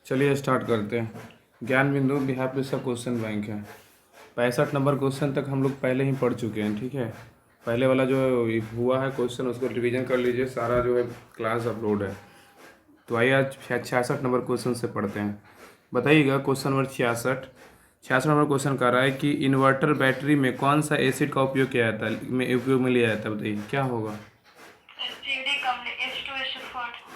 चलिए स्टार्ट करते हैं। ज्ञान बिंदु बिहार पुलिस का क्वेश्चन बैंक है। 65 नंबर क्वेश्चन तक हम लोग पहले ही पढ़ चुके हैं, ठीक है। पहले वाला जो हुआ है क्वेश्चन उसको रिवीजन कर लीजिए, सारा जो है क्लास अपलोड है। तो आइए आज 66 नंबर क्वेश्चन से पढ़ते हैं। बताइएगा क्वेश्चन नंबर 66 नंबर क्वेश्चन कर रहा है कि इन्वर्टर बैटरी में कौन सा एसिड का उपयोग किया जाता है, उपयोग में लिया जाता है। बताइए क्या होगा।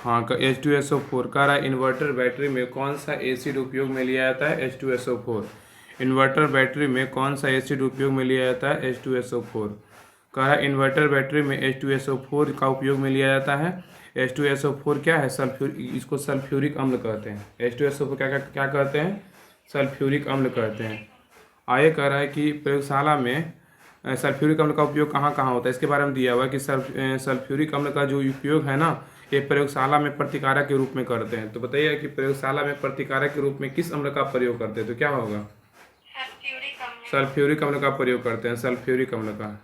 हाँ, H2SO4 कह रहा है इन्वर्टर बैटरी में कौन सा एसिड उपयोग में लिया जाता है, H2SO4। इन्वर्टर बैटरी में कौन सा एसिड उपयोग में लिया जाता है, H2SO4। कह रहा है इन्वर्टर बैटरी में H2SO4 का उपयोग में लिया जाता है। H2SO4 क्या है, सल्फ्यूरिक, इसको सल्फ्यूरिक अम्ल कहते हैं। H2SO4 क्या क्या क्या कहते हैं, सल्फ्यूरिक अम्ल कहते हैं। आगे कह रहा है कि प्रयोगशाला में सल्फ्यूरिक अम्ल का उपयोग कहाँ कहाँ होता है, इसके बारे में दिया हुआ है कि सल्फ्यूरिक अम्ल का जो उपयोग है ना, ये प्रयोगशाला में प्रतिकारक के रूप में करते हैं। तो बताइए कि प्रयोगशाला में प्रतिकारक के रूप में किस अम्ल का प्रयोग करते हैं, तो क्या होगा, सल्फ्यूरिक अम्ल का प्रयोग करते हैं, सल्फ्यूरिक अम्ल का।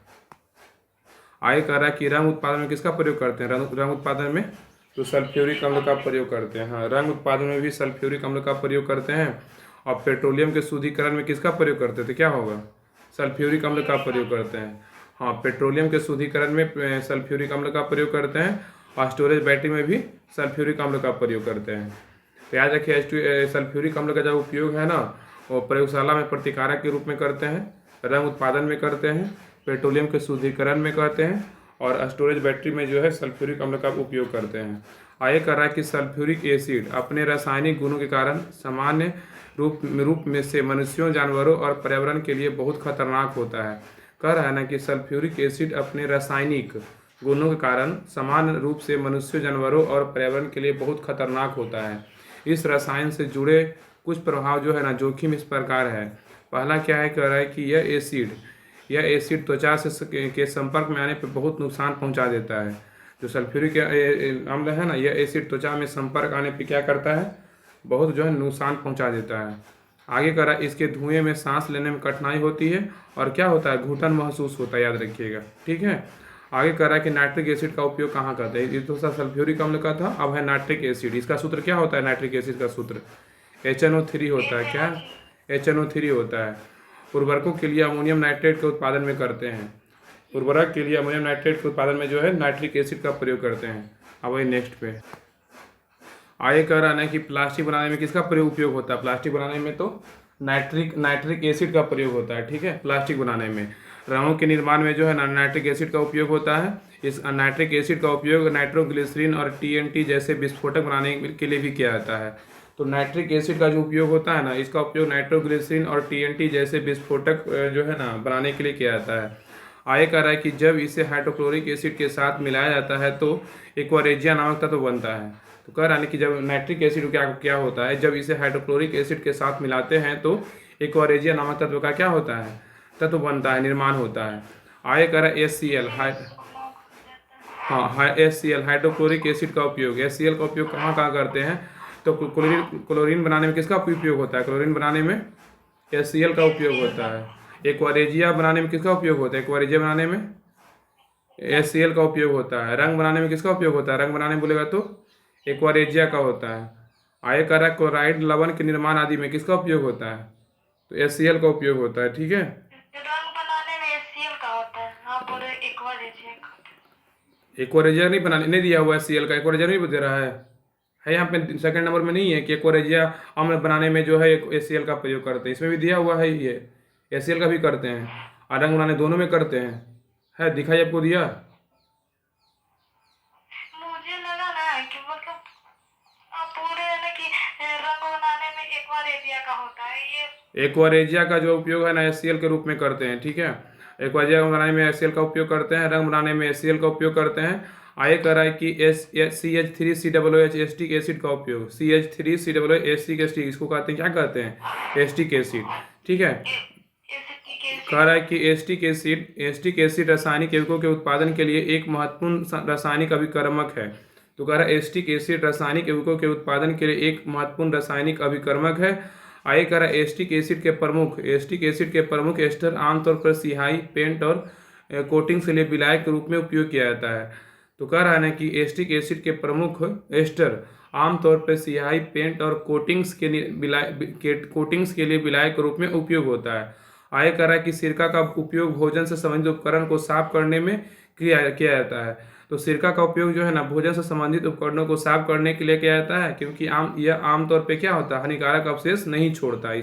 आगे कह रहा है कि रंग उत्पादन में किसका प्रयोग करते हैं, रंग उत्पादन में तो सल्फ्यूरिक अम्ल का प्रयोग करते हैं। हाँ, रंग उत्पादन में भी सल्फ्यूरिक अम्ल का प्रयोग करते हैं। और पेट्रोलियम के शुद्धिकरण में किसका प्रयोग करते हैं, तो क्या होगा, सल्फ्यूरिक अम्ल का प्रयोग करते हैं। हाँ, पेट्रोलियम के शुद्धिकरण में सल्फ्यूरिक अम्ल का प्रयोग करते हैं और स्टोरेज बैटरी में भी सल्फ्यूरिक अम्ल का प्रयोग करते हैं। तो याद रखिए सल्फ्यूरिक अम्ल का जो उपयोग है ना, वो प्रयोगशाला में प्रतिकारक के रूप में करते हैं, रंग उत्पादन में करते हैं, पेट्रोलियम के शुद्धिकरण में करते हैं और स्टोरेज बैटरी में जो है सल्फ्यूरिक अम्ल का उपयोग करते हैं। आगे कर रहा है कि सल्फ्यूरिक एसिड अपने रासायनिक गुणों के कारण सामान्य रूप में से मनुष्यों, जानवरों और पर्यावरण के लिए बहुत खतरनाक होता है। कह रहा है ना कि सल्फ्यूरिक एसिड अपने रासायनिक गुणों के कारण सामान्य रूप से मनुष्यों, जानवरों और पर्यावरण के लिए बहुत खतरनाक होता है। इस रसायन से जुड़े कुछ प्रभाव जो है ना, जोखिम इस प्रकार है। पहला क्या है, कह रहा है कि यह एसिड त्वचा से के संपर्क में आने पर बहुत नुकसान पहुंचा देता है। जो सल्फ्यूरिक अम्ल है ना, यह एसिड त्वचा में संपर्क आने पर क्या करता है, बहुत जो है नुकसान पहुंचा देता है। आगे कह रहा है इसके धुएं में सांस लेने में कठिनाई होती है और क्या होता है, घुटन महसूस होता है, याद रखिएगा, ठीक है। आगे कह रहा है कि नाइट्रिक एसिड का उपयोग कहाँ करते हैं, ये तो सल्फ्यूरिक अम्ल का था, अब है नाइट्रिक एसिड। इसका सूत्र क्या होता है, नाइट्रिक एसिड का सूत्र HNO3 होता है। क्या, HNO3 होता है। उर्वरकों के लिए अमोनियम नाइट्रेट के उत्पादन में करते हैं, उर्वरक के लिए अमोनियम नाइट्रेट के उत्पादन में जो है नाइट्रिक एसिड का प्रयोग करते हैं। अब वही नेक्स्ट पे आगे कह रहा है कि प्लास्टिक बनाने में किसका उपयोग होता है, प्लास्टिक बनाने में तो नाइट्रिक एसिड का प्रयोग होता है, ठीक है। प्लास्टिक बनाने में, रंगों के निर्माण में जो है नाइट्रिक एसिड का उपयोग होता है। इस नाइट्रिक एसिड का उपयोग नाइट्रोग्लिसरीन और TNT जैसे विस्फोटक बनाने के लिए भी किया जाता है। तो नाइट्रिक एसिड का जो उपयोग होता है ना, इसका उपयोग नाइट्रोग्लिसरीन और TNT जैसे विस्फोटक जो है ना बनाने के लिए किया जाता है। आगे कह रहा है कि जब इसे हाइड्रोक्लोरिक एसिड के साथ मिलाया जाता है तो एक्वारेजिया नामक तत्व बनता है। तो कह रहा है कि जब नाइट्रिक एसिड क्या होता है, जब इसे हाइड्रोक्लोरिक एसिड के साथ मिलाते हैं तो एक्वारेजिया नामक तत्व का क्या होता है, तत्व बनता है, निर्माण होता है। आगे कह रहा है HCl, हाँ HCl हाइड्रोक्लोरिक एसिड का उपयोग, HCl का उपयोग कहाँ कहाँ करते हैं, तो क्लोरीन बनाने में किसका उपयोग होता है, क्लोरीन बनाने में HCl का उपयोग होता है। एक्वारेजिया बनाने में किसका उपयोग होता है, एक्वारेजिया बनाने में HCl का उपयोग होता है। रंग बनाने में किसका उपयोग होता है, रंग बनाने में बोलेगा तो एक्वारेजिया का होता है। आगे कह रहा है क्लोराइड लवण के निर्माण आदि में किसका उपयोग होता है, तो HCl का उपयोग होता है, ठीक है। रंग बनाने में HCl का होता है, हाँ पूरे एक्वारेजिया का। एक्वारेजिया नहीं बनाने, नहीं दिया हुआ HCl का, एक्वारेजिया नहीं दे रहा है यहाँ पे सेकंड नंबर में नहीं है कि एक्वारेजिया अम्ल बनाने में जो है HCl का प्रयोग करते हैं, इसमें भी दिया हुआ है, ये HCl का भी करते हैं और रंग बनाने दोनों में करते हैं, है दिखाई आपको दिया। मुझे लगा ना कि मतलब पूरे है ना कि रंग बनाने में एक्वारेजिया का होता है। ये एक्वारेजिया का जो उपयोग है ना HCl के रूप में करते हैं, ठीक है। एक्वारेजिया बनाने में HCl का उपयोग करते हैं, रंग बनाने में HCl का उपयोग करते हैं। आगे कह रहा है कि CH3COOH एस्टिक एसिड का उपयोग, CH3COOH एस्टिक एसिड, इसको कहते हैं, क्या कहते हैं, एस्टिक एसिड, ठीक है। कह रहा है कि एस्टिक एसिड रासायनिक यौगिकों के उत्पादन के लिए एक महत्वपूर्ण रासायनिक अभिकर्मक है। तो कह रहा है एस्टिक एसिड रासायनिक यौगिकों के उत्पादन के लिए एक महत्वपूर्ण रासायनिक अभिकर्मक है। आगे कह रहा है एस्टिक एसिड के प्रमुख एस्टर आमतौर पर सिहाई, पेंट और कोटिंग के लिए विलायक के रूप में उपयोग किया जाता है। तो कह रहा है ना कि एस्टिक एसिड के प्रमुख एस्टर आमतौर पर स्याही, पेंट और कोटिंग्स के लिए विलायक के रूप में उपयोग होता है। आगे कह रहा है कि सिरका का उपयोग भोजन से संबंधित उपकरण को साफ करने में किया जाता है। तो सिरका का उपयोग जो है ना भोजन से संबंधित उपकरणों को साफ करने के लिए किया जाता है, क्योंकि यह आमतौर पे क्या होता है, हानिकारक अवशेष नहीं छोड़ता है।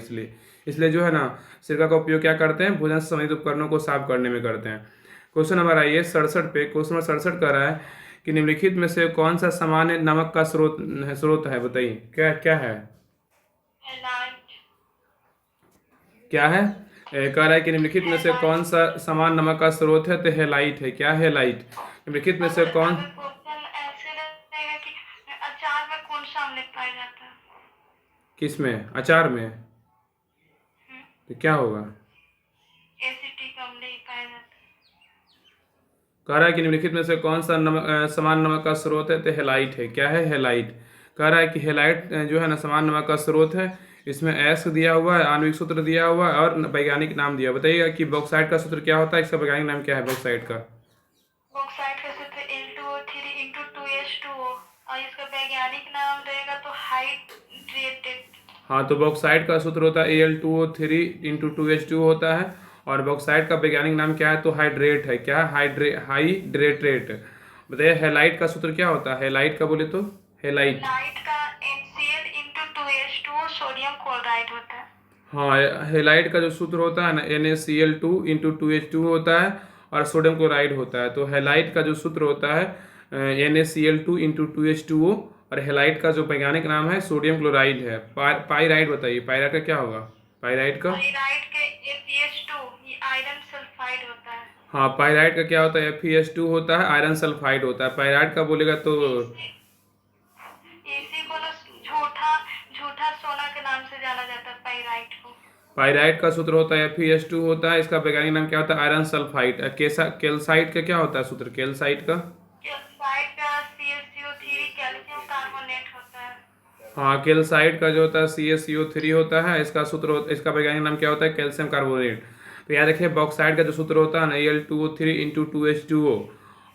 इसलिए जो है ना सिरका का उपयोग क्या करते हैं, भोजन से संबंधित उपकरणों को साफ करने में करते हैं। क्वेश्चन नंबर आइए 67 पे। क्वेश्चन नंबर 67 कह रहा है कि निम्नलिखित में से कौन सा सामान्य नमक का स्रोत है, बताइए क्या क्या है। क्या है, कह रहा है कि निम्नलिखित में से कौन सा समान नमक का स्रोत है, तो हेलाइट है। क्या है हेलाइट, निम्नलिखित में से कौन, क्वेश्चन ऐसे रहेगा कि अचार में कौन सा अम्ल पाया जाता है? किस में, अचार में, तो क्या होगा, एसिटिक अम्ल ही पाया जाता है। कह रहा है कि निम्नलिखित में से कौन सा समान नमक का स्रोत है, तो हेलाइट है। क्या है हेलाइट, कह रहा है कि हेलाइट जो है ना समान नमक का स्रोत है। इसमें एस दिया हुआ है, आणविक सूत्र दिया हुआ है और वैज्ञानिक नाम दिया। बताइएगा कि बॉक्साइट का सूत्र क्या होता है, इसका वैज्ञानिक नाम क्या है बॉक्साइट का। बॉक्साइट का सूत्र Al2O3 × 2H2O और इसका वैज्ञानिक नाम रहेगा तो हाइड्रेटेड। हाँ, तो बॉक्साइट का सूत्र होता है Al2O3 × 2H2O होता है और बॉक्साइट का वैज्ञानिक नाम क्या है, तो हाइड्रेट है। क्या हाइड्रेटेट। बताइए हेलाइट का सूत्र क्या होता है, हेलाइट का बोले तो हेलाइट का NaCl × 2H2O सोडियम क्लोराइड होता है। हाँ, हेलाइट का जो सूत्र होता है ना NaCl2 × 2H2O होता है और सोडियम क्लोराइड होता है। तो हेलाइट का जो सूत्र होता है NaCl2 × 2H2O और हेलाइट का जो वैज्ञानिक नाम है सोडियम क्लोराइड है। पाइराइट बताइए, पाइराइट का क्या होगा, पाइराइट का FeS2 ये आयरन सल्फाइड होता है। हाँ, पाइराइट का क्या होता है, FeS2 होता है, आयरन सल्फाइड होता है। पाइराइट का बोलेगा तो इसी को ना झूठा सोना के नाम से जाना जाता है पाइराइट को। पाइराइट का सूत्र होता है FeS2 होता है, इसका वैज्ञानिक नाम क्या होता है, आयरन सल्फाइड। कैल्साइट का क्या होता है सूत्र, कैल्साइट का CaCO3 कैल्शियम कार्बोनेट होता है। हाँ, कैल्साइट का जो होता है CaCO3 होता है, इसका वैज्ञानिक नाम क्या होता है, कैल्शियम कार्बोनेट। तो याद रखिए बॉक्साइट का जो सूत्र होता है ना Al2O3 × 2H2O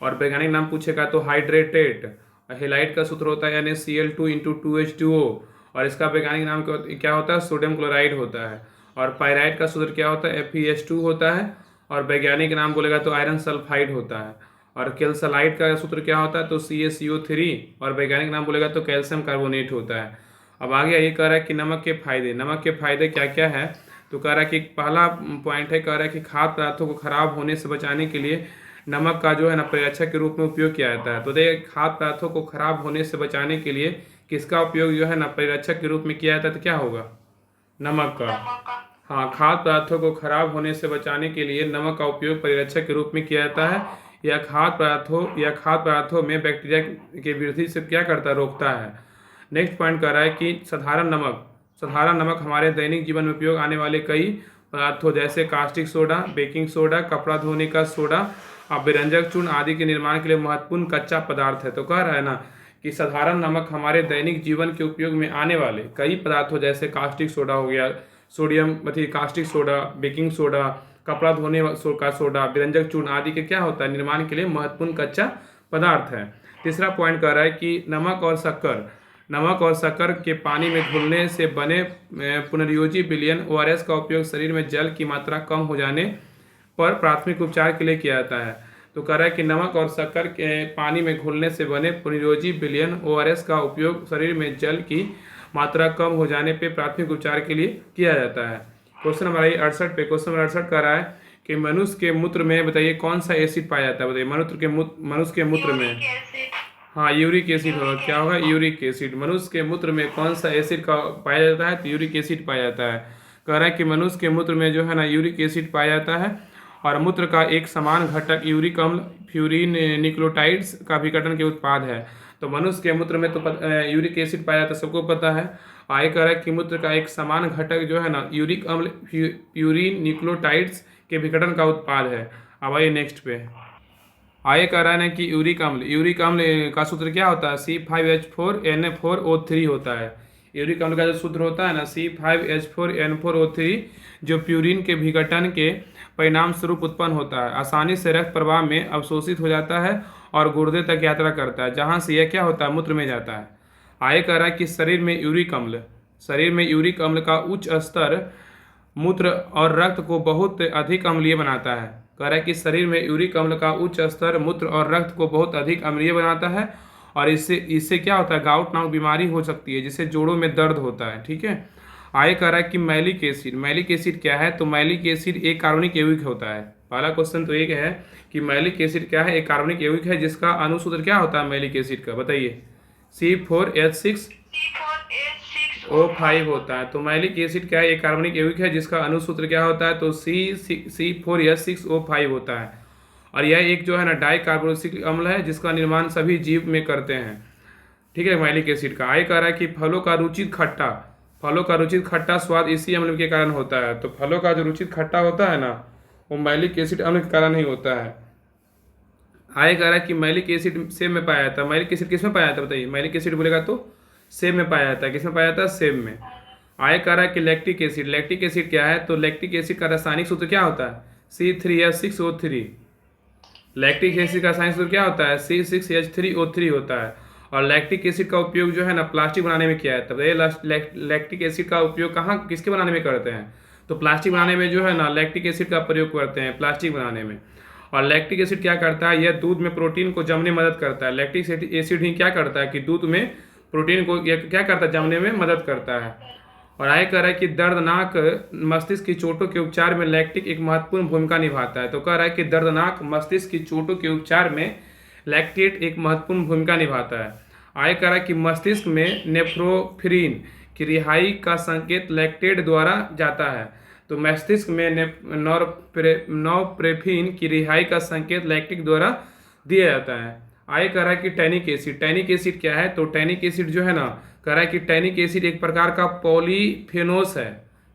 और वैज्ञानिक नाम पूछेगा तो हाइड्रेटेट। हेलाइट का सूत्र होता है NaCl2 × 2H2O और इसका वैज्ञानिक नाम क्या होता है, सोडियम क्लोराइड होता है। और पाइराइट का सूत्र क्या होता है, FeS2 होता है और वैज्ञानिक नाम बोलेगा तो आयरन सल्फाइड होता है। और कैल्साइट का सूत्र क्या होता है, तो CaCO3 और वैज्ञानिक नाम बोलेगा तो कैल्शियम कार्बोनेट होता है। अब आगे ये कह रहा है कि नमक के फायदे क्या क्या है। तो कह रहा है कि पहला पॉइंट है, कह रहा है कि खाद्य पदार्थों को खराब होने से बचाने के लिए नमक का जो है ना परिरक्षक के रूप में उपयोग किया जाता है। तो देखिए खाद्य पदार्थों को खराब होने से बचाने के लिए किसका उपयोग जो है ना परिरक्षक के रूप में किया जाता है, तो क्या होगा, नमक का। हाँ, खाद्य पदार्थों को खराब होने से बचाने के लिए नमक का उपयोग परिरक्षक के रूप में किया जाता है। यह खाद्य पदार्थों में बैक्टीरिया की वृद्धि से क्या करता है, रोकता है। नेक्स्ट पॉइंट कर रहा है कि साधारण नमक हमारे दैनिक जीवन में उपयोग आने वाले कई पदार्थों जैसे कास्टिक सोडा, बेकिंग सोडा, कपड़ा धोने का सोडा और व्यंजक चूर्ण आदि के निर्माण के लिए महत्वपूर्ण कच्चा पदार्थ है। तो कह रहा है ना कि साधारण नमक हमारे दैनिक जीवन के उपयोग में आने वाले कई पदार्थों जैसे कास्टिक सोडा हो गया, कास्टिक सोडा, बेकिंग सोडा, कपड़ा धोने का सोडा, व्यंजक चूर्ण आदि के क्या होता है, निर्माण के लिए महत्वपूर्ण कच्चा पदार्थ है। तीसरा पॉइंट कह रहा है कि नमक और शक्कर के पानी में घुलने से बने पुनर्योजी विलयन ORS का उपयोग शरीर में जल की मात्रा कम हो जाने पर प्राथमिक उपचार के लिए किया जाता है। तो कह रहा है कि नमक और शक्कर के पानी में घुलने से बने पुनर्योजी विलयन ORS का उपयोग शरीर में जल की मात्रा कम हो जाने पर प्राथमिक उपचार के लिए किया जाता है। क्वेश्चन नंबर 68 पे। क्वेश्चन नंबर 68 कह रहा है कि मनुष्य के मूत्र में बताइए कौन सा एसिड पाया जाता है। बताइए मनुष्य के मूत्र में, हाँ यूरिक एसिड होगा। क्या होगा, यूरिक एसिड। मनुष्य के मूत्र में कौन सा एसिड का पाया जाता है, तो यूरिक एसिड पाया जाता है। कह रहा है कि मनुष्य के मूत्र में जो है ना यूरिक एसिड पाया जाता है और मूत्र का एक समान घटक यूरिक अम्ल फ्यूरिन न्यूक्लियोटाइड्स का विघटन के उत्पाद है। तो मनुष्य के मूत्र में तो यूरिक एसिड पाया जाता है, सबको पता है। आगे कह रहा है कि मूत्र का एक समान घटक जो है ना यूरिक अम्ल फ्यूरिन न्यूक्लियोटाइड्स के विघटन का उत्पाद है। अब आइए नेक्स्ट पे। आगे कह रहा है ना कि यूरिक अम्ल का सूत्र क्या होता है, C5H4NF4O3 होता है। यूरिक अम्ल का जो सूत्र होता है ना C5H4N4O3 जो प्यूरिन के विघटन के परिणाम स्वरूप उत्पन्न होता है, आसानी से रक्त प्रवाह में अवशोषित हो जाता है और गुर्दे तक यात्रा करता है, जहाँ से यह क्या होता है, मूत्र में जाता है। आगे कह रहा है कि शरीर में यूरिक अम्ल का उच्च स्तर मूत्र और रक्त को बहुत अधिक अम्लीय बनाता है। कह रहा है कि शरीर में यूरिक अम्ल का उच्च स्तर मूत्र और रक्त को बहुत अधिक अम्लीय बनाता है और इससे क्या होता है, गाउट नामक बीमारी हो सकती है जिससे जोड़ों में दर्द होता है। ठीक है। आगे कह रहा है कि मैलिक एसिड क्या है, तो मैलिक एसिड एक कार्बनिक यौगिक होता है। पहला क्वेश्चन तो एक है कि मैलिक एसिड क्या है, एक कार्बनिक यौगिक है जिसका अणुसूत्र क्या होता है मैलिक एसिड का, बताइए। C4H6O5 होता है। तो मैलिक एसिड क्या है, एक कार्बनिक यौगिक है जिसका अणुसूत्र क्या होता है, तो C4H6O5 होता है। और यह एक जो है ना डाई कार्बोक्सिलिक अम्ल है जिसका निर्माण सभी जीव में करते हैं। ठीक है, मैलिक एसिड का। आगे कह रहा है कि फलों का रुचित खट्टा स्वाद इसी अम्ल के कारण होता है। तो फलों का जो रुचित खट्टा होता है ना, वो मैलिक एसिड अम्ल के कारण ही होता है। आगे कह रहा है कि मैलिक एसिड सेब में पाया जाता है। मैलिक एसिड किस में पाया जाता है, बताइए। मैलिक एसिड बोलेगा तो सेब में पाया जाता है। किस में पाया जाता है, सेब में। आगे कह रहा है कि लैक्टिक एसिड क्या है, तो लैक्टिक एसिड का रासायनिक सूत्र क्या होता है, C3H6O3। लैक्टिक एसिड का रासायनिक सूत्र क्या होता है, C6H3O3 होता है। और लैक्टिक एसिड का उपयोग जो है ना प्लास्टिक बनाने में किया जाता है। ये लैक्टिक एसिड का उपयोग कहाँ किसके बनाने में करते हैं, तो प्लास्टिक बनाने में जो है ना लैक्टिक एसिड का प्रयोग करते हैं, प्लास्टिक बनाने में। और लैक्टिक एसिड क्या करता है, यह दूध में प्रोटीन को जमने में मदद करता है। लैक्टिक एसिड ही क्या करता है कि दूध में प्रोटीन को क्या करता है, जमने में मदद करता है। और आगे कह रहा है कि दर्दनाक मस्तिष्क की चोटों के उपचार में लैक्टिक एक महत्वपूर्ण भूमिका निभाता है। तो कह रहा है कि दर्दनाक मस्तिष्क की चोटों के उपचार में लैक्टेट एक महत्वपूर्ण भूमिका निभाता है। आगे कह रहा है कि मस्तिष्क में नेफ्रोफिरिन की रिहाई का संकेत लैक्टेट द्वारा जाता है। तो मस्तिष्क में नॉरपेनेफ्रिन की रिहाई का संकेत लैक्टिक द्वारा दिया जाता है। आगे कह रहा है कि टैनिक एसिड क्या है, तो टैनिक एसिड जो है ना, कह रहा है कि टैनिक एसिड एक प्रकार का पॉलीफेनोस है।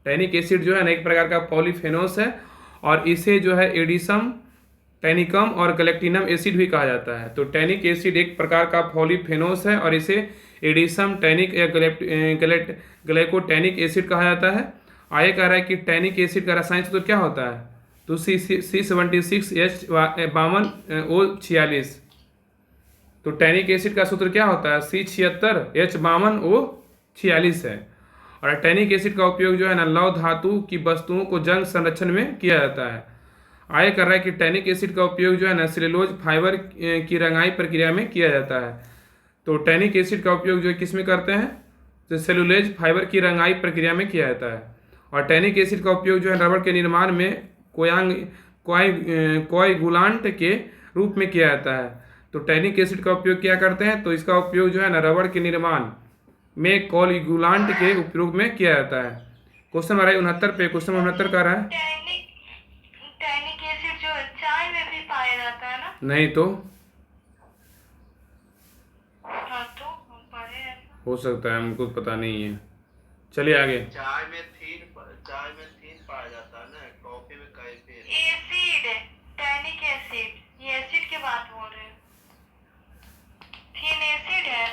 टैनिक एसिड जो है ना एक प्रकार का पॉलीफेनोस है और इसे जो है एडिसम, टैनिकम और गैलेक्टिनम एसिड भी कहा जाता है। तो टैनिक एसिड एक प्रकार का पॉलीफेनोस है और इसे एडिसम, टैनिक या ग्लाइकोटैनिक एसिड कहा जाता है। आगे कह रहा है कि टैनिक एसिड का रासायनिक सूत्र क्या होता है, तो C76H52O46। तो टैनिक एसिड का सूत्र क्या होता है, C76H52O46 है। और टैनिक एसिड का उपयोग जो है ना लौह धातु की वस्तुओं को जंग संरक्षण में किया जाता है। आगे कर रहा है कि टैनिक एसिड का उपयोग जो है ना सेलुलोज फाइबर की रंगाई प्रक्रिया में किया जाता है। तो टैनिक एसिड का उपयोग जो है किस में करते हैं, तो सेलुलोज फाइबर की रंगाई प्रक्रिया में किया जाता है। और टैनिक एसिड का उपयोग जो है रबड़ के निर्माण में कोएगुलांट के रूप में किया जाता है। तो टैनिक एसिड का उपयोग क्या करते हैं, तो इसका उपयोग जो है ना रबड़ के निर्माण में कोएगुलांट के उपयोग में किया जाता है। क्वेश्चन नंबर 69 पे, क्वेश्चन नंबर 69 का रहा है टैनिक एसिड जो चाय में भी पाया जाता है ना, नहीं तो हाँ तो हम पढ़े हैं। हो सकता है, हमको पता नहीं है। चलिए आगे। चाय में थीन पाया जाता है ना, कॉफी में कैफीन। एसिड, टैनिक एसिड, ये एसिड की बात बोल रहे हैं। थीन एसिड है,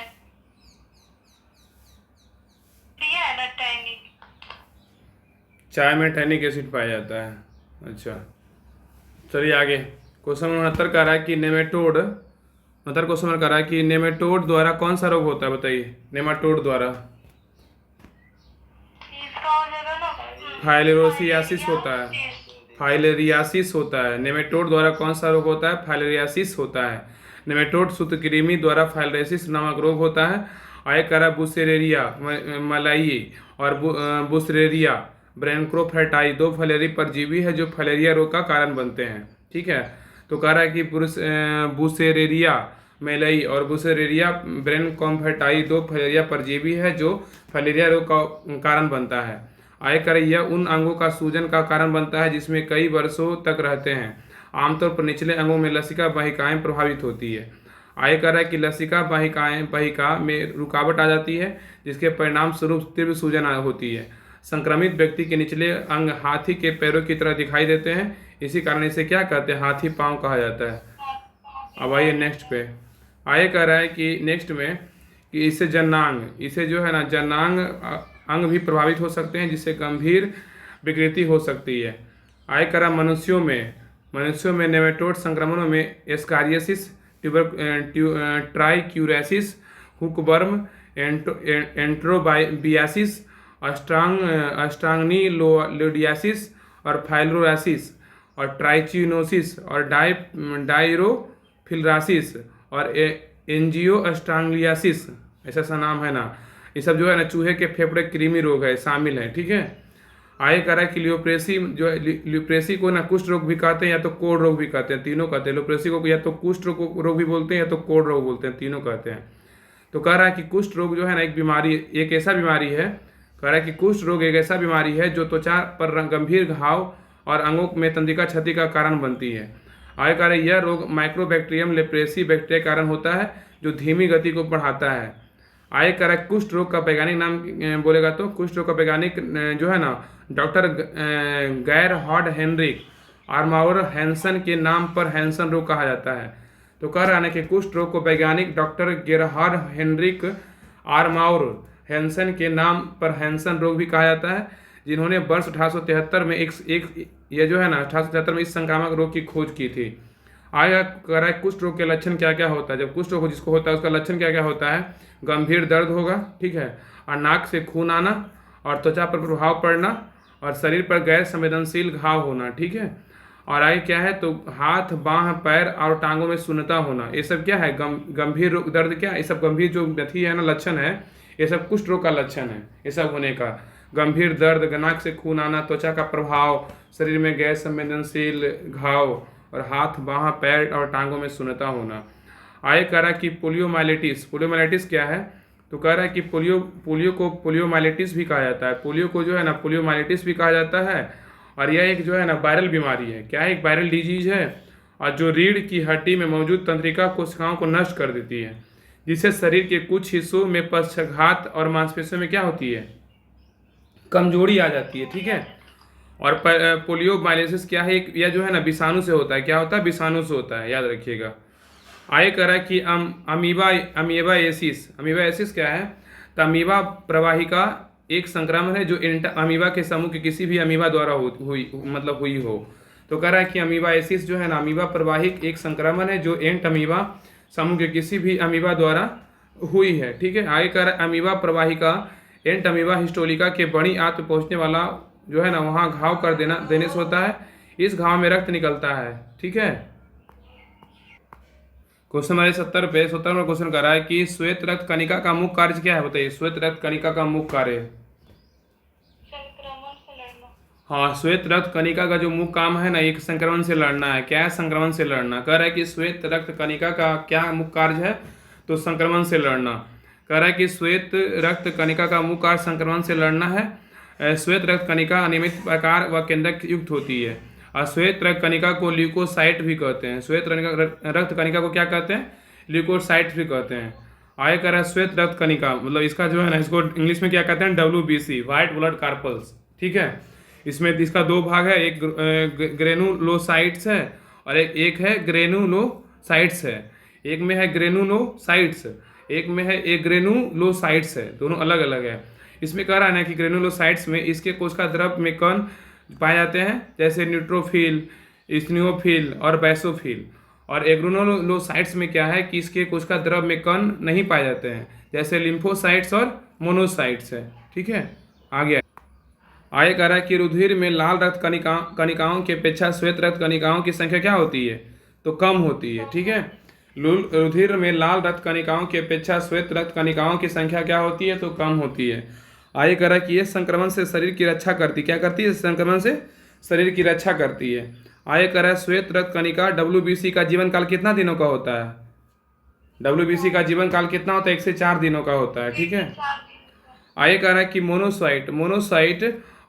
दिया है ना टैनिक। चाय में टैनिक एसिड पाया जाता है, अच्छा। चलिए आगे। क्वेश्चन नंबर 69 का रहा है कि क्वेश्चन नंबर का रहा है कि नेमेटोड द्वारा कौन सा रोग होता है, बताइए। नेमाटोड द्वारा इसका हो जाएगा ना फाइलेरियासिस होता है। नेमेटोड द्वारा कौन सा रोग होता है, फाइलेरियासिस होता है। नेमेटोड सूत्रकृमि द्वारा फाइलेरियासिस नामक रोग होता है। आगे कह रहा है बुसेरेरिया मलाइए और बुसरेरिया ब्रैनक्रोफेटाई 2 फलेरी परजीवी है जो फलेरिया रोग का कारण बनते हैं। ठीक है। तो कह रहा है कि बुसेरेरिया मेलई और बुसेरेरिया ब्रैनक्रोफेटाई 2 फलेरिया परजीवी है जो फलेरिया रोग का कारण बनता है। आगे कह रहा है यह उन अंगों का सूजन का कारण बनता है जिसमें कई वर्षों तक रहते हैं। आमतौर पर निचले अंगों में लसिका वाहिकाएं प्रभावित होती है। आगे कह रहा है कि लसिका वाहिका में रुकावट आ जाती है जिसके परिणाम स्वरूप तीव्र सूजन होती है। संक्रमित व्यक्ति के निचले अंग हाथी के पैरों की तरह दिखाई देते हैं, इसी कारण इसे क्या कहते हैं, हाथी पांव कहा जाता है। अब आइए नेक्स्ट पे। आगे कह रहा है कि नेक्स्ट में कि इसे जो है ना जनांग अंग भी प्रभावित हो सकते हैं जिससे गंभीर विकृति हो सकती है। आगे कह रहा मनुष्यों में नेमेटोड संक्रमणों में एस्कारियासिस, ट्राइक्यूरेसिस, हुकवर्म, एंट्रोबाइयासिस, अस्ट्राग्निलोडियासिस और फाइब्रोसिस और ट्राइचिनोसिस और डायरोफिलरासिस और एंजियोस्ट्रांगलियासिस, ऐसा सा नाम है ना। ये सब जो है ना चूहे के फेफड़े कृमि रोग है, शामिल है, ठीक है। आगे कह रहा है कि लियोप्रेसी जो है, लियोप्रेसी को ना कुष्ठ रोग भी कहते हैं या तो कोढ़ रोग भी कहते हैं, तीनों कहते हैं। लियोप्रेसी को या तो कुष्ठ रोग भी बोलते हैं या तो कोढ़ रोग बोलते हैं, तीनों कहते हैं। तो कह रहा है कि कुष्ठ रोग जो है ना एक ऐसा बीमारी है, कह रहा है कि कुष्ठ रोग एक ऐसा बीमारी है जो त्वचा पर गंभीर घाव और अंगों में तंत्रिका क्षति का कारण बनती है। आगे कह रहा है यह रोग माइक्रोबैक्टीरियम लेप्रेसी बैक्टीरिया के कारण होता है जो धीमी गति को बढ़ाता है। आगे कह रहा है कुष्ठ रोग का वैज्ञानिक नाम बोलेगा तो कुष्ठ रोग का वैज्ञानिक जो है ना डॉक्टर गेरहार्ड हेनरिक आर्माउर हैंसन के नाम पर हैंसन रोग कहा जाता है। तो कह रहा है कि कुष्ठ रोग को वैज्ञानिक डॉक्टर गेरहार्ड हेनरिक आर्माउर हैंसन के नाम पर हैंसन रोग भी कहा जाता है, जिन्होंने वर्ष 1873 में ये जो है ना 1873 में इस संक्रामक रोग की खोज की थी। आगे कह रहा है कुष्ठ रोग के लक्षण क्या क्या होता है। जब कुष्ठ रोग जिसको होता है उसका लक्षण क्या क्या होता है, गंभीर दर्द होगा, ठीक है, और नाक से खून आना और त्वचा पर प्रभाव पड़ना और शरीर पर गैर संवेदनशील घाव होना, ठीक है। और आगे क्या है तो हाथ, बाह, पैर और टांगों में शून्यता होना। ये सब क्या है, गंभीर रोग दर्द, क्या ये सब गंभीर जो व्यथी है ना लक्षण है, ये सब कुष्ठ रोग का लक्षण है। ये सब होने का गंभीर दर्द, नाक से खून आना, त्वचा का प्रभाव, शरीर में गैर संवेदनशील घाव और हाथ, बाह, पैर और टांगों में शून्यता होना। आगे कह रहा है कि पोलियोमाइलिटिस क्या है, तो कह रहा है कि पोलियो को पोलियोमाइलिटिस भी कहा जाता है। पोलियो को जो है ना पोलियोमाइलिटिस भी कहा जाता है और यह एक जो है ना वायरल बीमारी है। क्या है, एक वायरल डिजीज है और जो रीढ़ की हड्डी में मौजूद तंत्रिका कोशिकाओं को नष्ट कर देती है, जिससे शरीर के कुछ हिस्सों में पक्षाघात और मांसपेशियों में क्या होती है, कमजोरी आ जाती है, ठीक है। और पोलियोमाइलिटिस क्या है, यह जो है ना विषाणु से होता है। क्या होता है, विषाणु से होता है, याद रखिएगा। आगे कह रहा है कि अमीबाएसिस क्या है, तो अमीबा प्रवाहिका एक संक्रमण है जो अमीबा के समूह के किसी भी अमीबा द्वारा हुई हो। तो कह रहा है कि अमीबाएसिस जो है ना अमीबा प्रवाहिक एक संक्रमण है जो एंट अमीबा समूह के किसी भी अमीबा द्वारा हुई है, ठीक है। आगे कह रहा है अमीबा प्रवाहिका एंट अमीबा हिस्टोलिका के बड़ी आंत में पहुंचने वाला जो है ना वहाँ घाव कर देने से होता है। इस घाव में रक्त निकलता है, ठीक है। क्वेश्चन नंबर 70 पे 70 में क्वेश्चन कर रहा है कि श्वेत रक्त कणिका का मुख्य कार्य क्या है, बताइए। श्वेत रक्त कणिका का मुख्य कार्य, संक्रमण से लड़ना। हाँ, श्वेत रक्त कणिका का जो मुख्य काम है ना एक संक्रमण से लड़ना है। क्या है, संक्रमण से लड़ना। कह रहा है कि श्वेत रक्त कणिका का क्या मुख्य कार्य है, तो संक्रमण से लड़ना। कह रहा है कि श्वेत रक्त कणिका का मुख्य कार्य संक्रमण से लड़ना है। श्वेत रक्त कणिका अनियमित प्रकार व केंद्रक युक्त होती है और श्वेत रक्त कणिका को ल्यूकोसाइट भी कहते हैं। श्वेत रक्त कणिका को क्या कहते हैं, ल्यूकोसाइट भी कहते हैं। आगे कह रहा है श्वेत रक्त कणिका मतलब इसका जो है ना इसको इंग्लिश में क्या कहते हैं, WBC, व्हाइट ब्लड कार्पल्स, ठीक है। इसमें इसका दो भाग है, एक ग्रेनुलोसाइट्स है और एक है ग्रेनुलोसाइट्स है। एक में है ग्रेनुलोसाइट्स, एक में है एक ग्रेनुलोसाइट्स है, दोनों अलग अलग है। इसमें कह रहा है ना कि ग्रेनुलोसाइट्स में इसके कोशिका द्रव में कण पाए जाते हैं जैसे न्यूट्रोफिल, स्नियोफिल और बैसोफिल। और एग्रेनुलोसाइट्स में क्या है कि इसके कोशिका द्रव में कण नहीं पाए जाते हैं जैसे लिम्फोसाइट्स और मोनोसाइट्स है, ठीक है। आगे कह रहा है कि रुधिर में लाल रक्त कणिकाओं की अपेक्षा श्वेत रक्त कणिकाओं की संख्या क्या होती है, तो कम होती है, ठीक है। रुधिर में लाल रक्त कणिकाओं की अपेक्षा श्वेत रक्त कणिकाओं की संख्या क्या होती है, तो कम होती है। आगे कह रहा है कि ये संक्रमण से शरीर की रक्षा करती, क्या करती है, संक्रमण से शरीर की रक्षा करती है। आगे कह रहा है श्वेत रक्त कणिका WBC का जीवन काल कितना दिनों का होता है, WBC का जीवन काल कितना होता है, 1 से 4 दिनों का होता है, ठीक है। आगे कह रहा है कि मोनोसाइट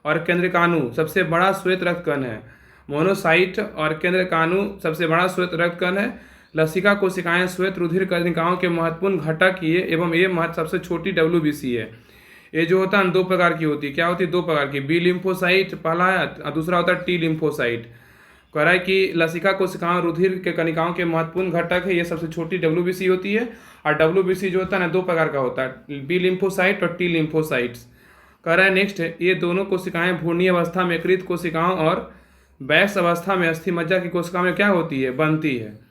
और केंद्रकाणु सबसे बड़ा श्वेत रक्त कण है। मोनोसाइट और केंद्रकाणु सबसे बड़ा श्वेत रक्त कण है। लसिका कोशिकाएं श्वेत रुधिर कणिकाओं के महत्वपूर्ण घटक ये एवं ये सबसे छोटी WBC है। ये जो होता है 2 प्रकार की होती है। क्या होती है, 2 प्रकार की, बी लिम्फोसाइट पहला है और दूसरा होता है टी लिम्फोसाइट। कह रहा है कि लसिका कोशिकाएं रुधिर के कणिकाओं के महत्वपूर्ण घटक है, ये सबसे छोटी WBC होती है। और WBC जो होता है ना 2 प्रकार का होता है, बी लिम्फोसाइट और टी लिम्फोसाइट्स। कह रहा है नेक्स्ट है, ये दोनों कोशिकाएं भ्रूणीय अवस्था में कृत कोशिकाओं और बैक्स अवस्था में अस्थि मज्जा की कोशिकाओं में क्या होती है, बनती है।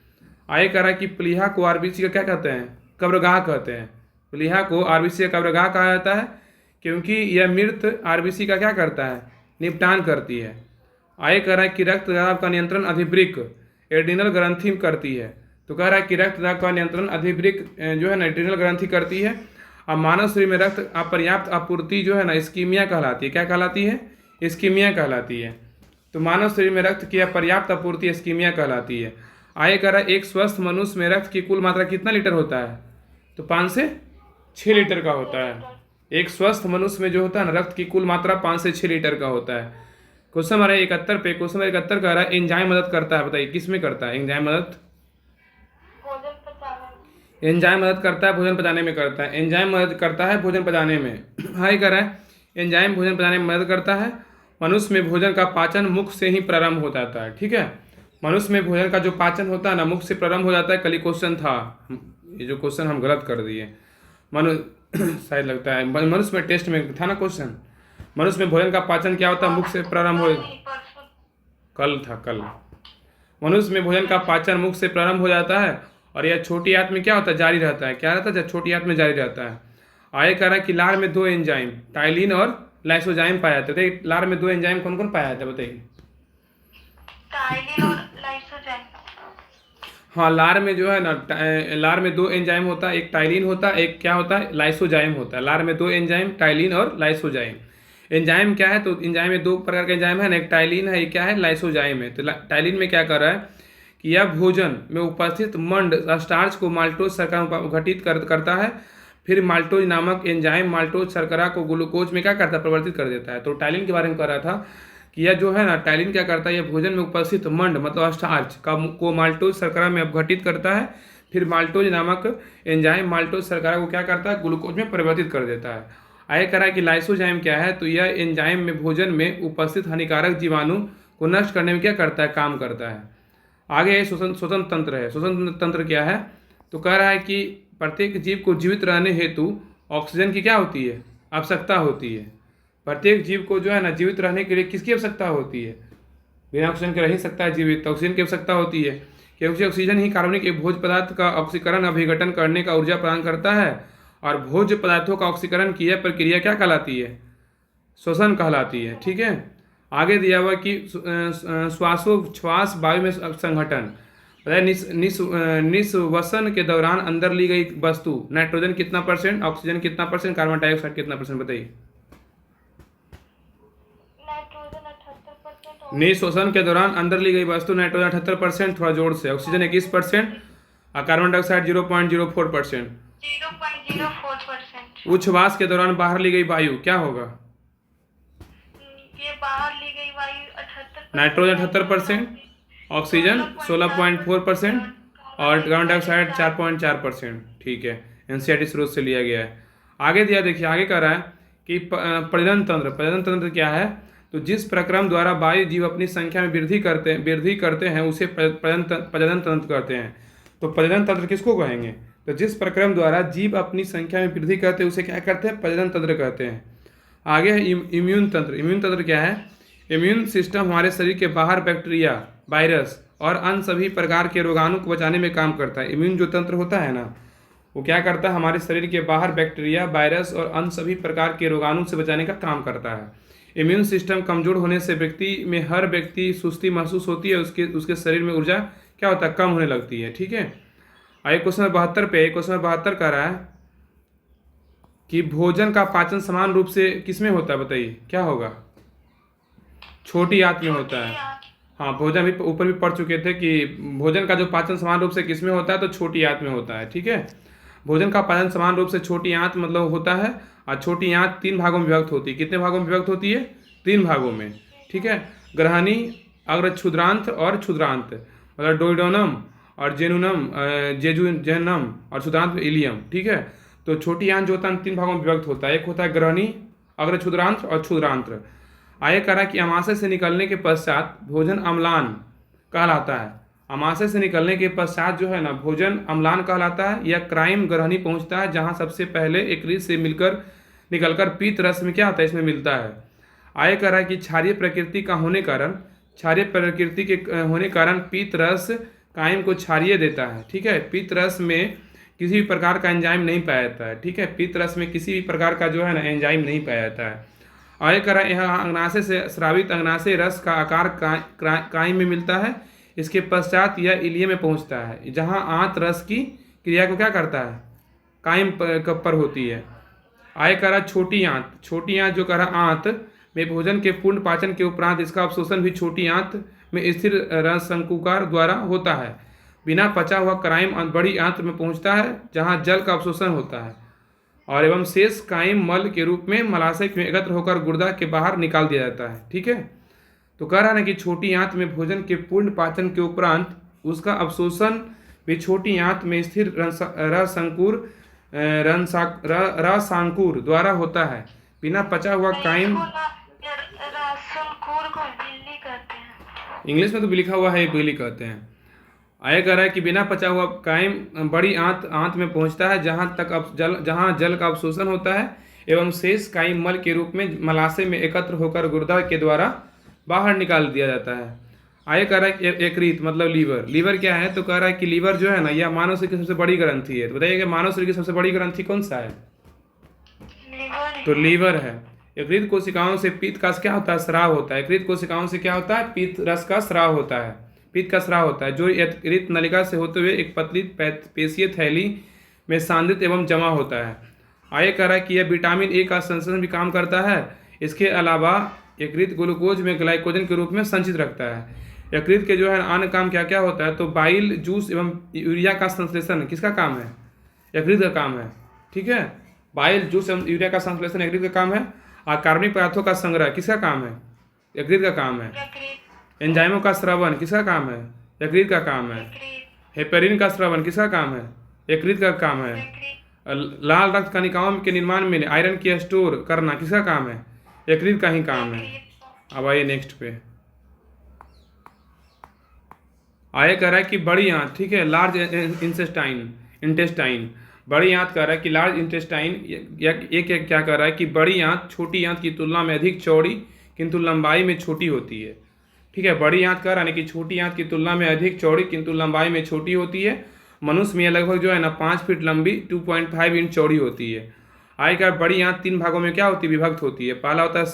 आगे कह रहा है कि प्लीहा को RBC का क्या कहते हैं, कब्रगाह कहते हैं। प्लीहा को आरबीसी का कब्रगाह कहा जाता है क्योंकि यह मृत आरबीसी का क्या करता है, निपटान करती है। आगे कह रहा है कि रक्तदाब का नियंत्रण अधिवृक्क एड्रिनल ग्रंथि करती है। तो कह रहा है कि रक्तदाब का नियंत्रण अधिवृक्क जो है ना एड्रिनल ग्रंथि करती है। अब मानव शरीर में रक्त अपर्याप्त आपूर्ति जो है ना इस्कीमिया कहलाती है। क्या कहलाती है? इस्कीमिया कहलाती है। तो मानव शरीर में रक्त की अपर्याप्त आपूर्ति इस्कीमिया कहलाती है। आगे कह रहा है एक स्वस्थ मनुष्य में रक्त की कुल मात्रा कितना लीटर होता है? तो 5 से 6 लीटर का होता है। एक स्वस्थ मनुष्य में जो होता है ना रक्त की कुल मात्रा 5 से 6 लीटर का होता है। क्वेश्चन नंबर 71 पे, क्वेश्चन नंबर 71 कह रहा है एंजाइम मदद करता है। बताइए किस में करता है एंजाइम मदद? भोजन पचाने एंजाइम मदद करता है भोजन पचाने में करता है। एंजाइम मदद करता है भोजन पचाने में। हाई कर रहा है एंजाइम भोजन पचाने में मदद करता है। मनुष्य में भोजन का पाचन मुख से ही प्रारंभ हो जाता है। ठीक है, मनुष्य में भोजन का जो पाचन होता है ना मुख से प्रारंभ हो जाता है। कल ही क्वेश्चन था, ये जो क्वेश्चन हम गलत कर दिए। शायद लगता है मनुष्य में टेस्ट में था ना क्वेश्चन, मनुष्य में भोजन का पाचन क्या होता है? मुख से प्रारंभ हो, परसों कल था कल। मनुष्य में भोजन का पाचन मुख से प्रारंभ हो जाता है और यह छोटी आंत में क्या होता है? जारी रहता है। क्या रहता है? छोटी आंत में जारी रहता है। आगे कह रहा है कि लार में 2 एंजाइम टाइलिन और लाइसोजाइम पाया जाता है। तो लार में 2 एंजाइम कौन कौन पाया जाता है बताइए? टाइलिन और लाइसोजाइम। हाँ, लार में जो है ना लार में 2 एंजाइम होता है। एक टाइलिन होता है, एक क्या होता है? लाइसोजाइम होता है। लार में 2 एंजाइम टाइलिन और लाइसोजाइम। एंजाइम क्या है? तो एंजाइम में 2 प्रकार के एंजाइम है ना, एक टाइलिन है, एक क्या है? लाइसोजाइम है। तो टाइलिन में क्या कर रहा है कि यह भोजन में उपस्थित मंड स्टार्च को माल्टोज शर्करा में घटित करता है। फिर माल्टोज नामक एंजाइम माल्टोज शर्करा को ग्लूकोज में क्या करता है? परिवर्तित कर देता है। तो टाइलिन के बारे में कह रहा था कि यह जो है ना टाइलिन क्या करता है? यह भोजन में उपस्थित मंड मतलब स्टार्च को माल्टोज शर्करा में अपघटित करता है। फिर माल्टोज नामक एंजाइम माल्टोज शर्करा को क्या करता है? ग्लूकोज में परिवर्तित कर देता है। आगे कह रहा है कि लाइसोजाइम क्या है? तो यह एंजाइम में भोजन में उपस्थित हानिकारक जीवाणु को नष्ट करने में क्या करता है? काम करता है। आगे श्वसन तंत्र है। श्वसन तंत्र क्या है? तो कह रहा है कि प्रत्येक जीव को जीवित रहने हेतु ऑक्सीजन की क्या होती है? आवश्यकता होती है। प्रत्येक जीव को जो है ना जीवित रहने के लिए किसकी आवश्यकता होती है? बिना ऑक्सीजन के रह ही सकता है जीवित, तो ऑक्सीजन की आवश्यकता होती है क्योंकि ऑक्सीजन ही कार्बनिक एक भोज्य पदार्थ का ऑक्सीकरण अभिघटन करने का ऊर्जा प्रदान करता है। और भोज्य पदार्थों का ऑक्सीकरण की यह प्रक्रिया क्या कहलाती है? श्वसन कहलाती है। ठीक है, आगे दिया हुआ कि श्वास वायु में संघटन निःश्वसन के दौरान अंदर ली गई वस्तु नाइट्रोजन कितना %, ऑक्सीजन कितना %, कार्बन डाइऑक्साइड कितना %? बताइए। नाइट्रोजन 78% निःश्वसन के दौरान अंदर ली गई वस्तु नाइट्रोजन 78%, थोड़ा जोर से, ऑक्सीजन 21% और कार्बन डाइऑक्साइड 0.04%। 0.04%। उच्छ्वास के दौरान बाहर ली गई वायु क्या होगा? ये बाहर ली गई वायु 78%, नाइट्रोजन 78%, ऑक्सीजन 16.4% और कार्बन डाइऑक्साइड 4.4%। ठीक है, एनसीईआरटी स्रोत से लिया गया है। आगे दिया, देखिए आगे कह रहा है कि प्रजनन तंत्र क्या है? तो जिस प्रक्रम द्वारा वायु जीव अपनी संख्या में वृद्धि करते हैं उसे प्रजनन तंत्र कहते हैं। तो प्रजनन तंत्र किसको कहेंगे? तो जिस प्रक्रम द्वारा जीव अपनी संख्या में वृद्धि करते हैं उसे क्या कहते हैं? प्रजनन तंत्र कहते हैं। आगे है इम्यून तंत्र। इम्यून तंत्र क्या है? इम्यून सिस्टम हमारे शरीर के बाहर बैक्टीरिया, वायरस और अन्य सभी प्रकार के रोगाणु को बचाने में काम करता है। इम्यून जो तंत्र होता है ना वो क्या करता है? हमारे शरीर के बाहर बैक्टीरिया, वायरस और अन्य सभी प्रकार के रोगाणु से बचाने का काम करता है। इम्यून सिस्टम कमजोर होने से हर व्यक्ति सुस्ती महसूस होती है, उसके शरीर में ऊर्जा क्या होता है? कम होने लगती है। ठीक है, आइए क्वेश्चन नंबर 72 पे, क्वेश्चन नंबर 72 कह रहा है कि भोजन का पाचन समान रूप से किसमें होता है? बताइए क्या होगा? छोटी आंत में होता है। हाँ, भोजन भी ऊपर भी पढ़ चुके थे कि भोजन का जो पाचन समान रूप से किसमें होता है? तो छोटी आंत में होता है। ठीक है, भोजन का पाचन समान रूप से छोटी आंत मतलब होता है। और छोटी आंत 3 भागों में विभक्त होती है। कितने भागों में विभक्त होती है? 3 भागों में। ठीक है, ग्रहणी, अग्र क्षुद्रांत और क्षुद्रांत, मतलब डोइडोनम और जेजुनम और क्षुद्रांत इलियम। ठीक है, तो छोटी आंत जो होता है 3 भागों में विभक्त होता है। एक होता है ग्रहणी, अग्र क्षुद्रांत और क्षुद्रांत। आगे कह रहा है कि अमाशय से निकलने के पश्चात भोजन अम्लान कहलाता है। अमाशय से निकलने के पश्चात जो है ना भोजन अम्लान कहलाता है। यह क्राइम ग्रहणी पहुंचता है जहां सबसे पहले यकृत से निकलकर पीत रस में क्या होता है? इसमें मिलता है। आगे कह रहा है कि क्षारीय प्रकृति के होने कारण पीत रस कायम को क्षारीय देता है। ठीक है, पीत रस में किसी भी प्रकार का एंजाइम नहीं पाया जाता है। ठीक है, पीत रस में किसी भी प्रकार का जो है ना एंजाइम नहीं पाया जाता है। आगे कह रहा है यह अग्नाशय से स्रावित अग्नाशय रस का आकार काई में मिलता है। इसके पश्चात यह इलिये में पहुंचता है, जहां आंत रस की क्रिया को क्या करता है, कायम पर होती है। आगे कह रहा छोटी आंत जो कह रहा आंत में भोजन के पूर्ण पाचन के उपरांत इसका अवशोषण भी छोटी आंत में स्थिर रस शंकुकार द्वारा होता है। बिना पचा हुआ कायम बड़ी आंत में पहुंचता है, जहां जल का अवशोषण होता है और एवं शेष कायम मल के रूप में मलाशय में एकत्र होकर गुर्दा के बाहर निकाल दिया जाता है। ठीक है, तो कह रहा है ना कि छोटी आंत में भोजन के पूर्ण पाचन के उपरांत उसका अवशोषण भी छोटी आंत में स्थिर रसांकुर द्वारा होता है। बिना पचा हुआ कायम, रासनकुर को बिल्ली कहते हैं। इंग्लिश में तो भी लिखा हुआ है बिल्ली कहते हैं। आगे कह रहा है कि बिना पचा हुआ कायम बड़ी आंत में पहुंचता है, जहां जल का अवशोषण होता है एवं शेष कायम मल के रूप में मलाशय में एकत्र होकर गुर्दा के द्वारा बाहर निकाल दिया जाता है। आगे कह रहा है कि यकृत मतलब लीवर क्या है, तो कह रहा है कि लीवर जो है ना यह मानव शरीर की सबसे बड़ी ग्रंथि है। तो बताइए कि मानव शरीर की सबसे बड़ी ग्रंथि कौन सा है, तो लीवर है। यकृत कोशिकाओं से पीत का क्या होता है, स्राव होता है। यकृत कोशिकाओं से क्या होता है, पीत रस का स्राव होता है, पीत का स्राव होता है, जो यकृत नलिका से होते हुए एक पतली पेशीय थैली में सांद्रित एवं जमा होता है। आगे कह रहा है कि यह विटामिन ए का संश्लेषण भी काम करता है। इसके अलावा यकृत ग्लूकोज में ग्लाइकोजन के रूप में संचित रखता है। यकृत के जो है अन्य काम क्या क्या होता है, तो बाइल जूस एवं यूरिया का संश्लेषण किसका काम है, यकृत का काम है। ठीक है, बाइल जूस एवं यूरिया का संश्लेषण यकृत का काम है। और कार्बनिक पदार्थों का संग्रह किसका काम है, यकृत का काम है। एंजाइमों का स्रवण किसका काम है, यकृत का काम है। हेपेरिन का स्रवण किसका काम है, यकृत का काम है। लाल रक्त कणिकाओं के निर्माण में आयरन की स्टोर करना किसका काम है, यकृत का ही काम है। अब आइए नेक्स्ट पे, आगे कह रहा है कि बड़ी आंत, ठीक है, लार्ज इंटेस्टाइन बड़ी आंत कह रहा है कि लार्ज इंटेस्टाइन एक क्या कह रहा है कि बड़ी आंत छोटी आंत की तुलना में अधिक चौड़ी किंतु लंबाई में छोटी होती है। ठीक है, बड़ी आंत कह रहा है कि छोटी आंत की तुलना में अधिक चौड़ी किंतु लंबाई में छोटी होती है। मनुष्य में लगभग जो है ना 5 फीट लंबी 2.5 इंच चौड़ी होती है। आगे का बड़ी आंत 3 भागों में क्या होती है, विभक्त होती है। पहला होता है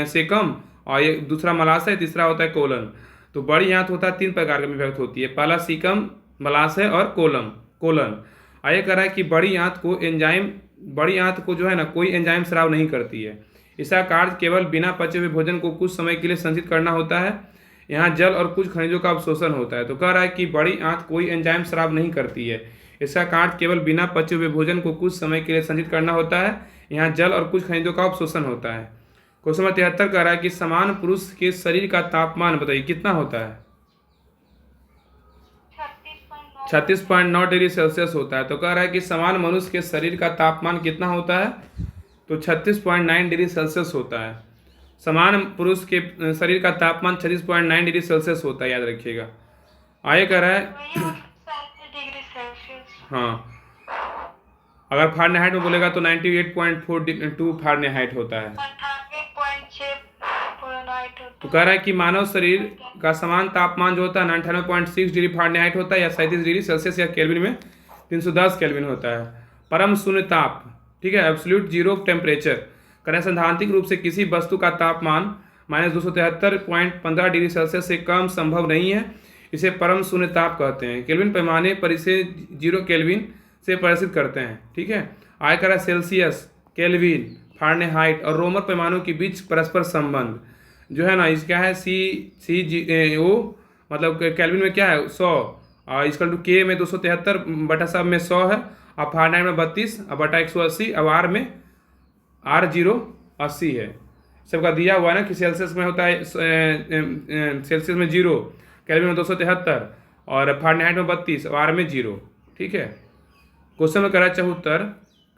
सेकम और ये दूसरा मलाशय, तीसरा होता है कोलन। तो बड़ी आंत होता है 3 प्रकार में विभक्त होती है, पहला सीकम, मलाशय और कोलन। आगे कह रहा है कि बड़ी आंत को जो है ना कोई एंजाइम स्राव नहीं करती है। इसका कार्य केवल बिना पचे हुए भोजन को कुछ समय के लिए संचित करना होता है। यहाँ जल और कुछ खनिजों का अवशोषण होता है। तो कह रहा है कि बड़ी आंत कोई एंजाइम स्राव नहीं करती है। इसका कार्य केवल बिना पचे हुए भोजन को कुछ समय के लिए संचित करना होता है। यहाँ जल और कुछ खनिजों का अवशोषण होता है। क्वेश्चन नंबर 73 कह रहा है कि समान पुरुष के शरीर का तापमान बताइए कितना होता है, 36.9 डिग्री सेल्सियस होता है। तो कह रहा है कि समान मनुष्य के शरीर का तापमान कितना होता है, तो 36.9 डिग्री सेल्सियस होता है। समान पुरुष के शरीर का तापमान 36.9 डिग्री सेल्सियस होता है, याद रखिएगा। आगे कह रहा है हाँ, अगर फारेनहाइट में बोलेगा तो 98.42 फारेनहाइट होता है। तो कह रहा है कि मानव शरीर का समान तापमान जो होता है 98.6 डिग्री फारेनहाइट होता है या 37 डिग्री सेल्सियस या केल्विन में 310 केल्विन होता है। परम शून्य ताप, ठीक है, एब्सोल्यूट जीरो टेम्परेचर, करें सैद्धांतिक रूप से किसी वस्तु का तापमान -273.15 डिग्री सेल्सियस से कम संभव नहीं है। इसे परम शून्य ताप कहते हैं। केल्विन पैमाने पर इसे 0 केल्विन से परिभाषित करते हैं। ठीक है, आगे कह रहा है सेल्सियस, केल्विन, फारेनहाइट और रोमन पैमानों के बीच परस्पर संबंध जो है ना, इसका है CGO, मतलब केल्विन में क्या है 100 और इसका के में 273 बटा सब में 100 है और फारेनहाइट में 32 और बटा 180 और आर में R0 80 है। सबका दिया हुआ है ना कि सेल्सियस में होता है सेल्सियस में 0, केल्विन में 273 और फारेनहाइट में 32 और आर में 0। ठीक है, क्वेश्चन में करा 74,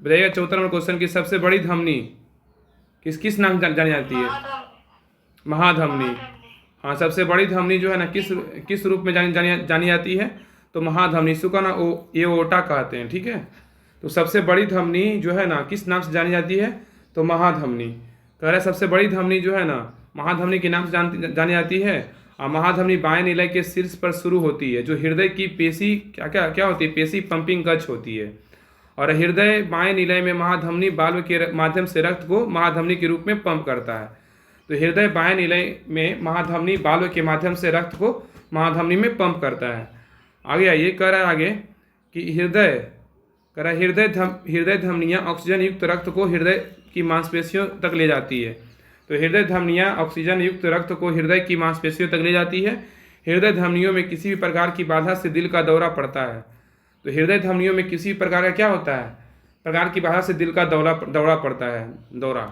बताइएगा 74 नंबर क्वेश्चन की सबसे बड़ी धमनी किस नाम जानी जाती है, महाधमनी। हाँ, सबसे बड़ी धमनी जो है ना किस रूप में जानी जाती है, तो महाधमनी, इसको का ना एओर्टा कहते हैं। ठीक है, तो सबसे बड़ी धमनी जो है ना किस नाम से जानी जाती है, तो महाधमनी। कह रहे सबसे बड़ी धमनी जो है ना महाधमनी के नाम से जानी जाती है और महाधमनी बाएं निलय के शीर्ष पर शुरू होती है। जो हृदय की पेशी क्या क्या क्या होती है, पेशी पंपिंग कक्ष होती है। और हृदय बाएं निलय में महाधमनी बाल्व के माध्यम से रक्त को महाधमनी के रूप में पंप करता है। तो हृदय बाएं निलय में महाधमनी बाल्व के माध्यम से रक्त को महाधमनी में पंप करता है। आगे आइए, कह रहा है आगे कि हृदय धमनियाँ ऑक्सीजन युक्त रक्त को हृदय की मांसपेशियों तक ले जाती है। तो हृदय धमनियाँ ऑक्सीजन युक्त रक्त को हृदय की मांसपेशियों तक ले जाती है। हृदय धमनियों में किसी भी प्रकार की बाधा से दिल का दौरा पड़ता है। तो हृदय धमनियों में किसी भी प्रकार का क्या होता है, प्रकार की बाधा से दिल का दौरा पड़ता है, दौरा।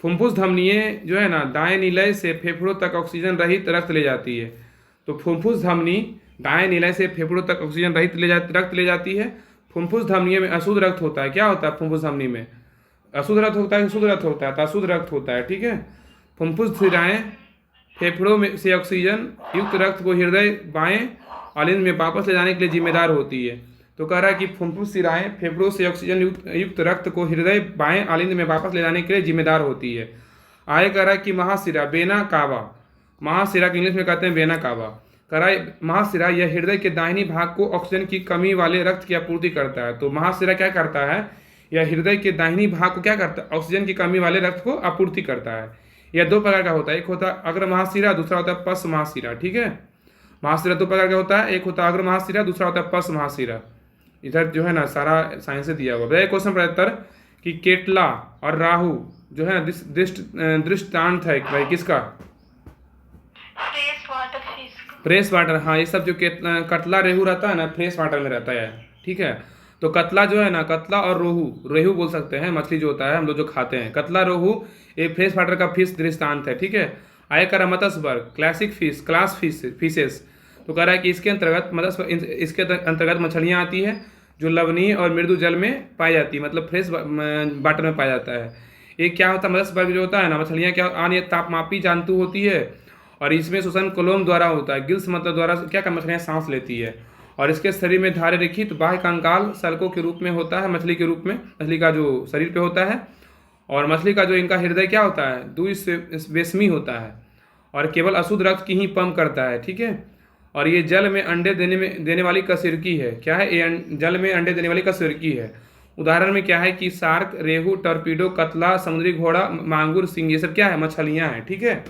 फुफ्फुस धमनियाँ जो है ना, दाएं निलय से फेफड़ों तक ऑक्सीजन रहित रक्त ले जाती है। तो फुफ्फुस धमनी दाएं निलय से फेफड़ों तक ऑक्सीजन रहित रक्त ले जाती है। फुफ्फुस धमनियों में अशुद्ध रक्त होता है। क्या होता है फुफ्फुस धमनी में? अशुद्ध रक्त होता है, शुद्ध रक्त होता है? तो अशुद्ध रक्त होता है, ठीक है। फुफ्फुस शिराएं फेफड़ों में से ऑक्सीजन युक्त रक्त को हृदय बाएं आलिंद में वापस ले जाने के लिए जिम्मेदार होती है। तो कह रहा है कि फुफ्फुस शिराएं फेफड़ों से ऑक्सीजन युक्त रक्त को हृदय बाएं आलिंद में वापस ले जाने के लिए जिम्मेदार होती है। आगे कह रहा है कि महाशिरा वेना कावा, महाशिरा के इंग्लिश में कहते हैं वेना कावा। कह रहा है महाशिरा यह हृदय के दाहिनी भाग को ऑक्सीजन की कमी वाले रक्त की आपूर्ति करता है। तो महाशिरा क्या करता है, यह हृदय के दाहिनी भाग को क्या करता है, ऑक्सीजन की कमी वाले रक्त को आपूर्ति करता है। यह दो प्रकार का होता है, एक होता है अग्र महाशिरा, दूसरा होता है पश्च महाशिरा, ठीक है। महाशिरा दो प्रकार का होता है, एक होता है अग्र महाशिरा, दूसरा होता है पश्च महाशिरा। इधर जो है ना सारा साइंस से दिया हुआ है। क्वेश्चन 75 कि केटला और राहु जो है ना दृष्टांत है भाई किसका? फ्रेश वाटर फिश का। फ्रेश वाटर, हाँ, ये सब जो कतला रेहू रहता है ना, फ्रेश वाटर में रहता है, ठीक है। तो कतला जो है ना, कतला और रेहू बोल सकते हैं, मछली जो होता है हम लोग जो खाते हैं, कतला रोहू ये फ्रेश वाटर का फिश दृष्टांत है, ठीक है। आगे कह रहा मत्स्य वर्ग क्लासिक फिश, क्लास फिशेस। तो कह रहा है कि इसके अंतर्गत मछलियाँ आती है जो लवणीय और मृदु जल में पाई जाती है, मतलब फ्रेश वाटर में पाया जाता है। ये क्या होता है, मत्स्य वर्ग जो होता है ना, मछलियाँ क्या अन्य तापमापी जंतु होती है और इसमें श्वसन कोलोम द्वारा होता है, गिल्स मतलब द्वारा क्या कर मछलियाँ सांस लेती है। और इसके शरीर में धारे रखित बाह्य कंकाल सल्कों के रूप में होता है, मछली के रूप में, मछली का जो शरीर पे होता है। और मछली का जो इनका हृदय क्या होता है, द्विवेशमी होता है और केवल अशुद्ध रक्त की ही पंप करता है, ठीक है। और ये जल में अंडे देने वाली कशेरुकी है। क्या है ये? जल में अंडे देने वाली कशेरुकी है। उदाहरण में क्या है कि शार्क, रेहू, टॉर्पीडो, कतला, समुद्री घोड़ा, मांगुर, सिंह, ये सब क्या है, मछलियाँ हैं, ठीक है,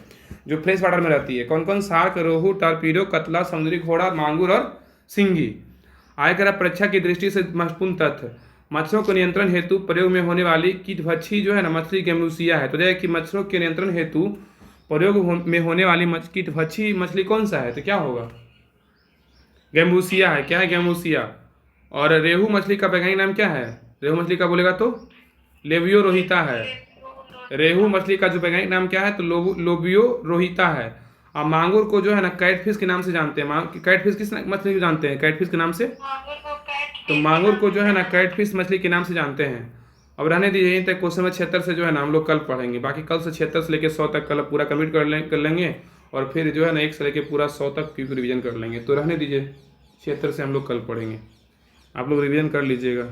जो फ्रेश वाटर में रहती है। कौन कौन? शार्क, रोहू, टॉर्पीडो, कतला, समुद्री घोड़ा, मांगुर और सिंगी। आय करा परीक्षा की दृष्टि से महत्वपूर्ण तथ्य, मच्छरों को नियंत्रण हेतु प्रयोग में होने वाली कीटभक्षी जो है ना मछली गैम्बूसिया है। तो देखिए कि मच्छरों के नियंत्रण हेतु प्रयोग में होने वाली कीटभक्षी मछली कौन सा है? तो क्या होगा? गैम्बूसिया है। क्या है? गैम्बूसिया। और रेहू मछली का वैज्ञानिक नाम क्या है? रेहू मछली का बोलेगा तो लेबियो रोहिता है। रेहू मछली का जो वैज्ञानिक नाम क्या है? तो लोबियो रोहिता है। और मांगुर को जो है ना कैटफिश के नाम से जानते हैं। कैटफिश किस मछली को जानते हैं? कैटफिश के नाम से। तो मांगुर को जो है ना कैटफिश मछली के नाम से जानते हैं। अब रहने दीजिए यहीं तक। क्वेश्चन नंबर 76 से जो है ना हम लोग कल पढ़ेंगे। बाकी कल से 76 से लेकर 100 तक कल पूरा कंप्लीट कर लेंगे और फिर जो है ना 1 से लेकर पूरा 100 तक की रिवीजन कर लेंगे। तो रहने दीजिए, 76 से हम लोग कल पढ़ेंगे, आप लोग रिवीजन कर लीजिएगा।